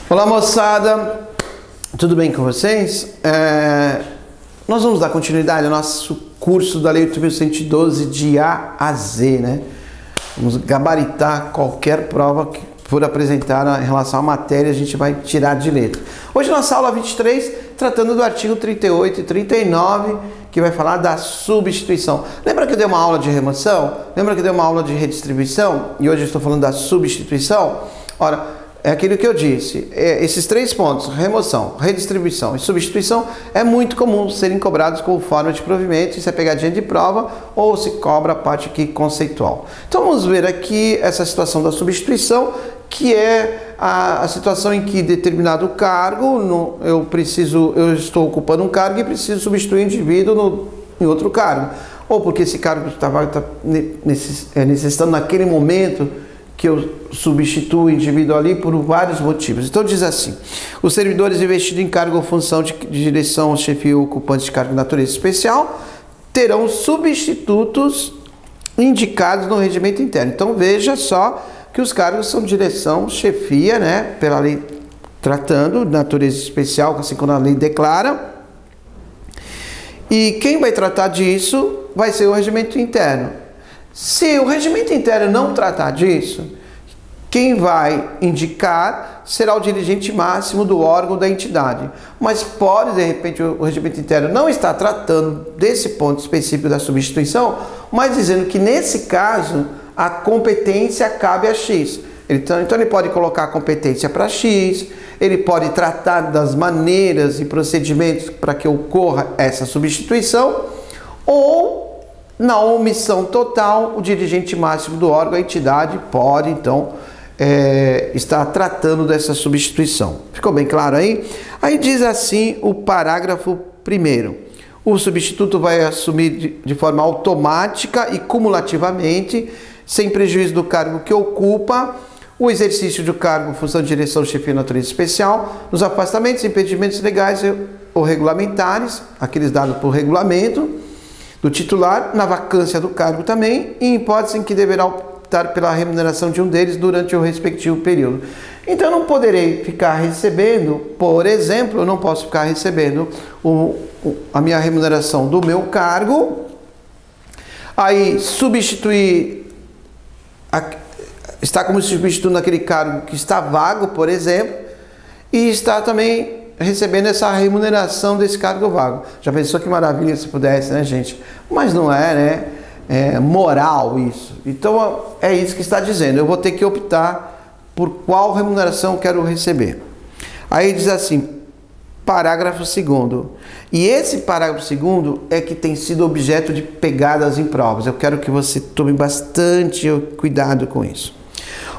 Olá, moçada, tudo bem com vocês? Nós vamos dar continuidade ao nosso curso da Lei 8.112 de A a Z, né? Vamos gabaritar qualquer prova que for apresentar em relação à matéria, a gente vai tirar de letra. Hoje, nossa aula 23, tratando do artigo 38 e 39, que vai falar da substituição. Lembra que eu dei uma aula de remoção? Lembra que eu dei uma aula de redistribuição? E hoje eu estou falando da substituição? Ora, é aquilo que eu disse, esses três pontos, remoção, redistribuição e substituição, é muito comum serem cobrados como forma de provimento, isso é pegadinha de prova, ou se cobra a parte aqui conceitual. Então vamos ver aqui essa situação da substituição, que é a situação em que determinado cargo, eu estou ocupando um cargo e preciso substituir o indivíduo em outro cargo. Ou porque esse cargo está necessitando naquele momento que eu substituo o indivíduo ali por vários motivos. Então diz assim: os servidores investidos em cargo ou função de direção, chefia ou ocupantes de cargo de natureza especial terão substitutos indicados no regimento interno. Então veja só que os cargos são direção, chefia, né, pela lei tratando, natureza especial, assim como a lei declara. E quem vai tratar disso vai ser o regimento interno. Se o regimento interno não tratar disso, quem vai indicar será o dirigente máximo do órgão da entidade. Mas pode, de repente, o regimento interno não estar tratando desse ponto específico da substituição, mas dizendo que nesse caso a competência cabe a X. Então ele pode colocar a competência para X, ele pode tratar das maneiras e procedimentos para que ocorra essa substituição, ou na omissão total, o dirigente máximo do órgão, a entidade, pode, então, estar tratando dessa substituição. Ficou bem claro aí? Aí diz assim o parágrafo 1º. O substituto vai assumir de forma automática e cumulativamente, sem prejuízo do cargo que ocupa, o exercício do cargo, função de direção, chefia e natureza especial, nos afastamentos, impedimentos legais ou regulamentares, aqueles dados por regulamento, do titular, na vacância do cargo também, e em hipótese em que deverá optar pela remuneração de um deles durante o respectivo período. Então, eu não poderei ficar recebendo, por exemplo, eu não posso ficar recebendo a minha remuneração do meu cargo, aí substituir, está como substituindo aquele cargo que está vago, por exemplo, e está também recebendo essa remuneração desse cargo vago. Já pensou que maravilha se pudesse, né, gente? Mas não é, né? É moral isso. Então é isso que está dizendo. Eu vou ter que optar por qual remuneração eu quero receber. Aí diz assim, parágrafo 2º. E esse parágrafo 2º é que tem sido objeto de pegadas em provas. Eu quero que você tome bastante cuidado com isso.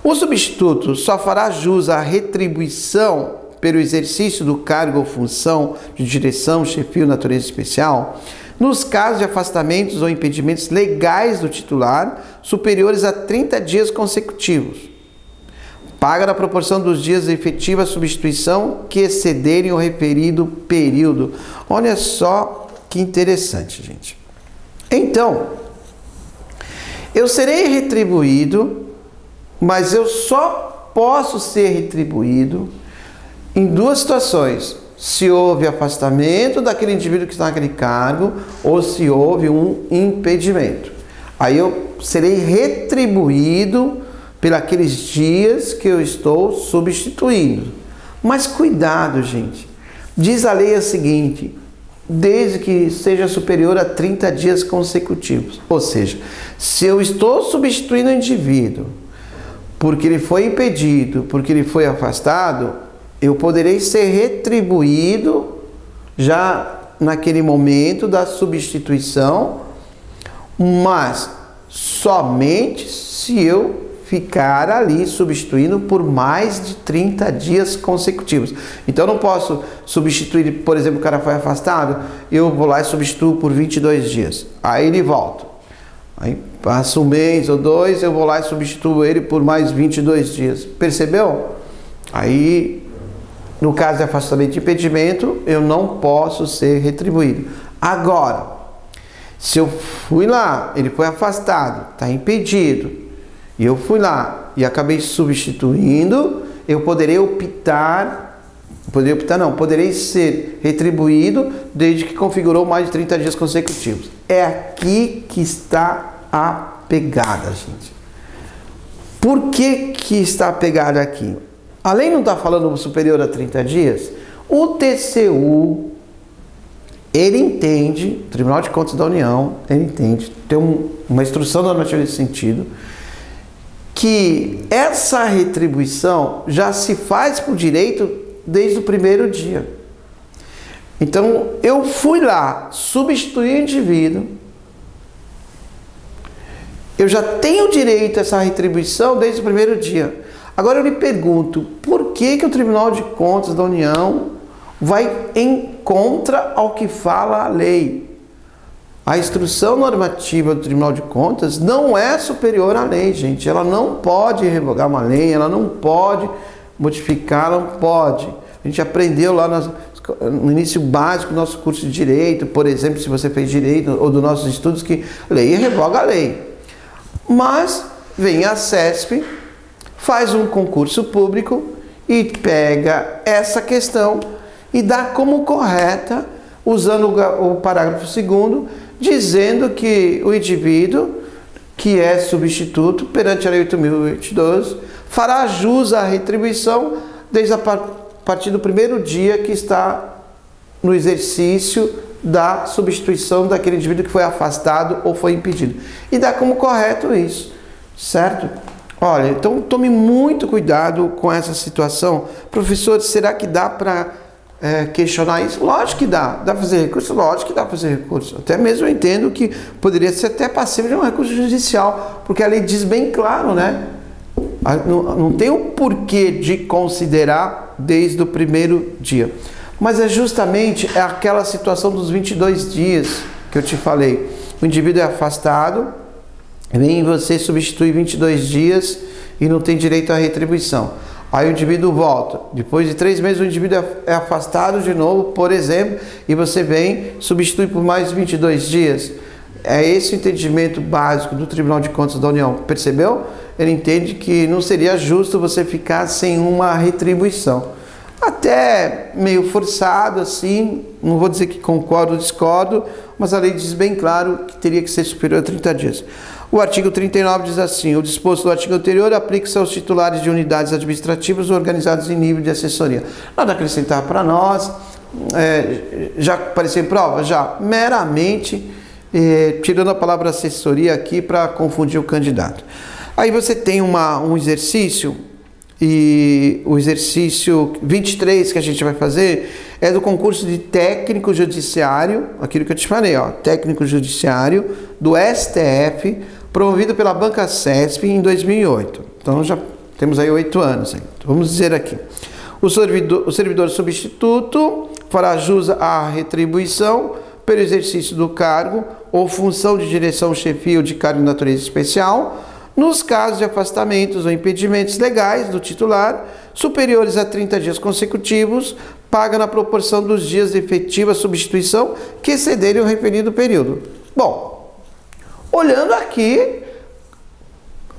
O substituto só fará jus à retribuição pelo exercício do cargo ou função de direção, chefia ou natureza especial, nos casos de afastamentos ou impedimentos legais do titular superiores a 30 dias consecutivos, paga na proporção dos dias de efetiva substituição que excederem o referido período. Olha só que interessante, gente. Então, eu serei retribuído, mas eu só posso ser retribuído em duas situações: se houve afastamento daquele indivíduo que está naquele cargo ou se houve um impedimento. Aí eu serei retribuído pelos dias que eu estou substituindo. Mas cuidado, gente. Diz a lei o seguinte: desde que seja superior a 30 dias consecutivos. Ou seja, se eu estou substituindo o indivíduo porque ele foi impedido, porque ele foi afastado, eu poderei ser retribuído já naquele momento da substituição, mas somente se eu ficar ali substituindo por mais de 30 dias consecutivos. Então eu não posso substituir, por exemplo, o cara foi afastado, eu vou lá e substituo por 22 dias. Aí ele volta. Aí passa um mês ou dois, eu vou lá e substituo ele por mais 22 dias. Percebeu? Aí, no caso de afastamento de impedimento, eu não posso ser retribuído. Agora, Se eu fui lá, ele foi afastado, está impedido, e eu fui lá e acabei substituindo, eu poderei poderei ser retribuído desde que configurou mais de 30 dias consecutivos. É aqui que está a pegada, gente. Por que que está a pegada aqui? Além de não estar falando superior a 30 dias, o TCU, ele entende, o Tribunal de Contas da União, ele entende, tem uma instrução normativa nesse sentido, que essa retribuição já se faz por direito desde o primeiro dia. Então, eu fui lá, substituí o indivíduo, eu já tenho direito a essa retribuição desde o primeiro dia. Agora eu lhe pergunto, por que que o Tribunal de Contas da União vai em contra ao que fala a lei? A instrução normativa do Tribunal de Contas não é superior à lei, gente. Ela não pode revogar uma lei, ela não pode modificar, não pode. A gente aprendeu lá no início básico do nosso curso de Direito, por exemplo, se você fez Direito, ou dos nossos estudos, que lei revoga a lei. Mas vem a CESP, faz um concurso público e pega essa questão e dá como correta, usando o parágrafo 2º, dizendo que o indivíduo que é substituto perante a Lei 8.022 fará jus à retribuição desde a partir do primeiro dia que está no exercício da substituição daquele indivíduo que foi afastado ou foi impedido. E dá como correto isso, certo? Olha, então tome muito cuidado com essa situação. Professor, será que dá para questionar isso? Lógico que dá. Dá para fazer recurso? Lógico que dá para fazer recurso. Até mesmo eu entendo que poderia ser até passível de um recurso judicial, porque a lei diz bem claro, né? Não tem o porquê de considerar desde o primeiro dia. Mas é justamente aquela situação dos 22 dias que eu te falei. O indivíduo é afastado, vem você substitui 22 dias e não tem direito à retribuição. Aí o indivíduo volta. Depois de 3 meses o indivíduo é afastado de novo, por exemplo, e você vem, substitui por mais 22 dias. É esse o entendimento básico do Tribunal de Contas da União. Percebeu? Ele entende que não seria justo você ficar sem uma retribuição. Até meio forçado assim, não vou dizer que concordo ou discordo, mas a lei diz bem claro que teria que ser superior a 30 dias. O artigo 39 diz assim: o disposto do artigo anterior aplica-se aos titulares de unidades administrativas organizadas em nível de assessoria. Nada a acrescentar para nós, já apareceu em prova? Já, meramente tirando a palavra assessoria aqui para confundir o candidato. Aí você tem um exercício, e o exercício 23 que a gente vai fazer é do concurso de técnico judiciário, aquilo que eu te falei, ó, técnico judiciário do STF, promovido pela Banca CESP em 2008. Então já temos aí 8 anos. Então, vamos dizer aqui. O servidor substituto fará jus à retribuição pelo exercício do cargo ou função de direção, chefia ou de cargo de natureza especial, nos casos de afastamentos ou impedimentos legais do titular superiores a 30 dias consecutivos, paga na proporção dos dias de efetiva substituição que excederem o referido período. Bom, olhando aqui,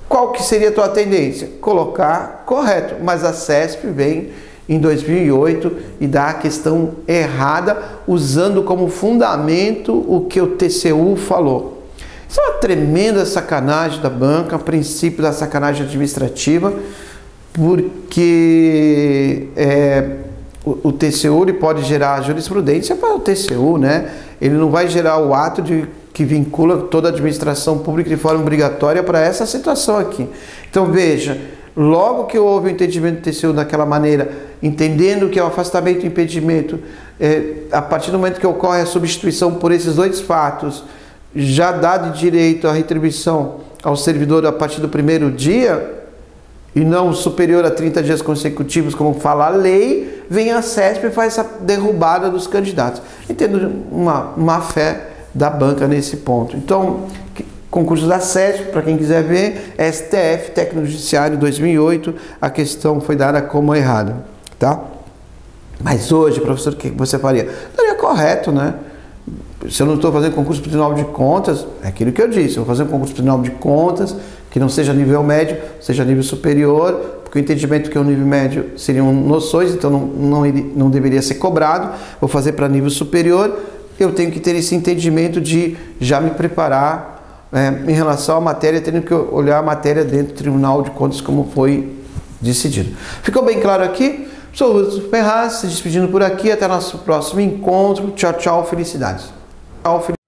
qual que seria a tua tendência? Colocar correto, mas a CESP vem em 2008 e dá a questão errada, usando como fundamento o que o TCU falou. Isso é uma tremenda sacanagem da banca, princípio da sacanagem administrativa, porque o TCU ele pode gerar jurisprudência para o TCU, né? Ele não vai gerar o ato que vincula toda a administração pública de forma obrigatória para essa situação aqui. Então veja, logo que houve o entendimento do TCU daquela maneira, entendendo que é o afastamento e impedimento, a partir do momento que ocorre a substituição por esses dois fatos, já dá de direito à retribuição ao servidor a partir do primeiro dia, e não superior a 30 dias consecutivos, como fala a lei, vem a CESP e faz essa derrubada dos candidatos. Entendo uma má fé da banca nesse ponto. Então, concurso da CESP, para quem quiser ver, STF, Técnico Judiciário 2008, a questão foi dada como errada, tá? Mas hoje, professor, o que você faria? Daria correto, né? Se eu não estou fazendo concurso para o Tribunal de Contas, é aquilo que eu disse, eu vou fazer um concurso para o Tribunal de Contas, que não seja nível médio, seja nível superior, porque o entendimento que é o nível médio seriam noções, então não deveria ser cobrado, vou fazer para nível superior, eu tenho que ter esse entendimento de já me preparar em relação à matéria, tendo que olhar a matéria dentro do Tribunal de Contas como foi decidido. Ficou bem claro aqui? Sou o Wilson Ferraz, se despedindo por aqui, até nosso próximo encontro. Tchau, tchau, felicidades. Tchau, felicidades.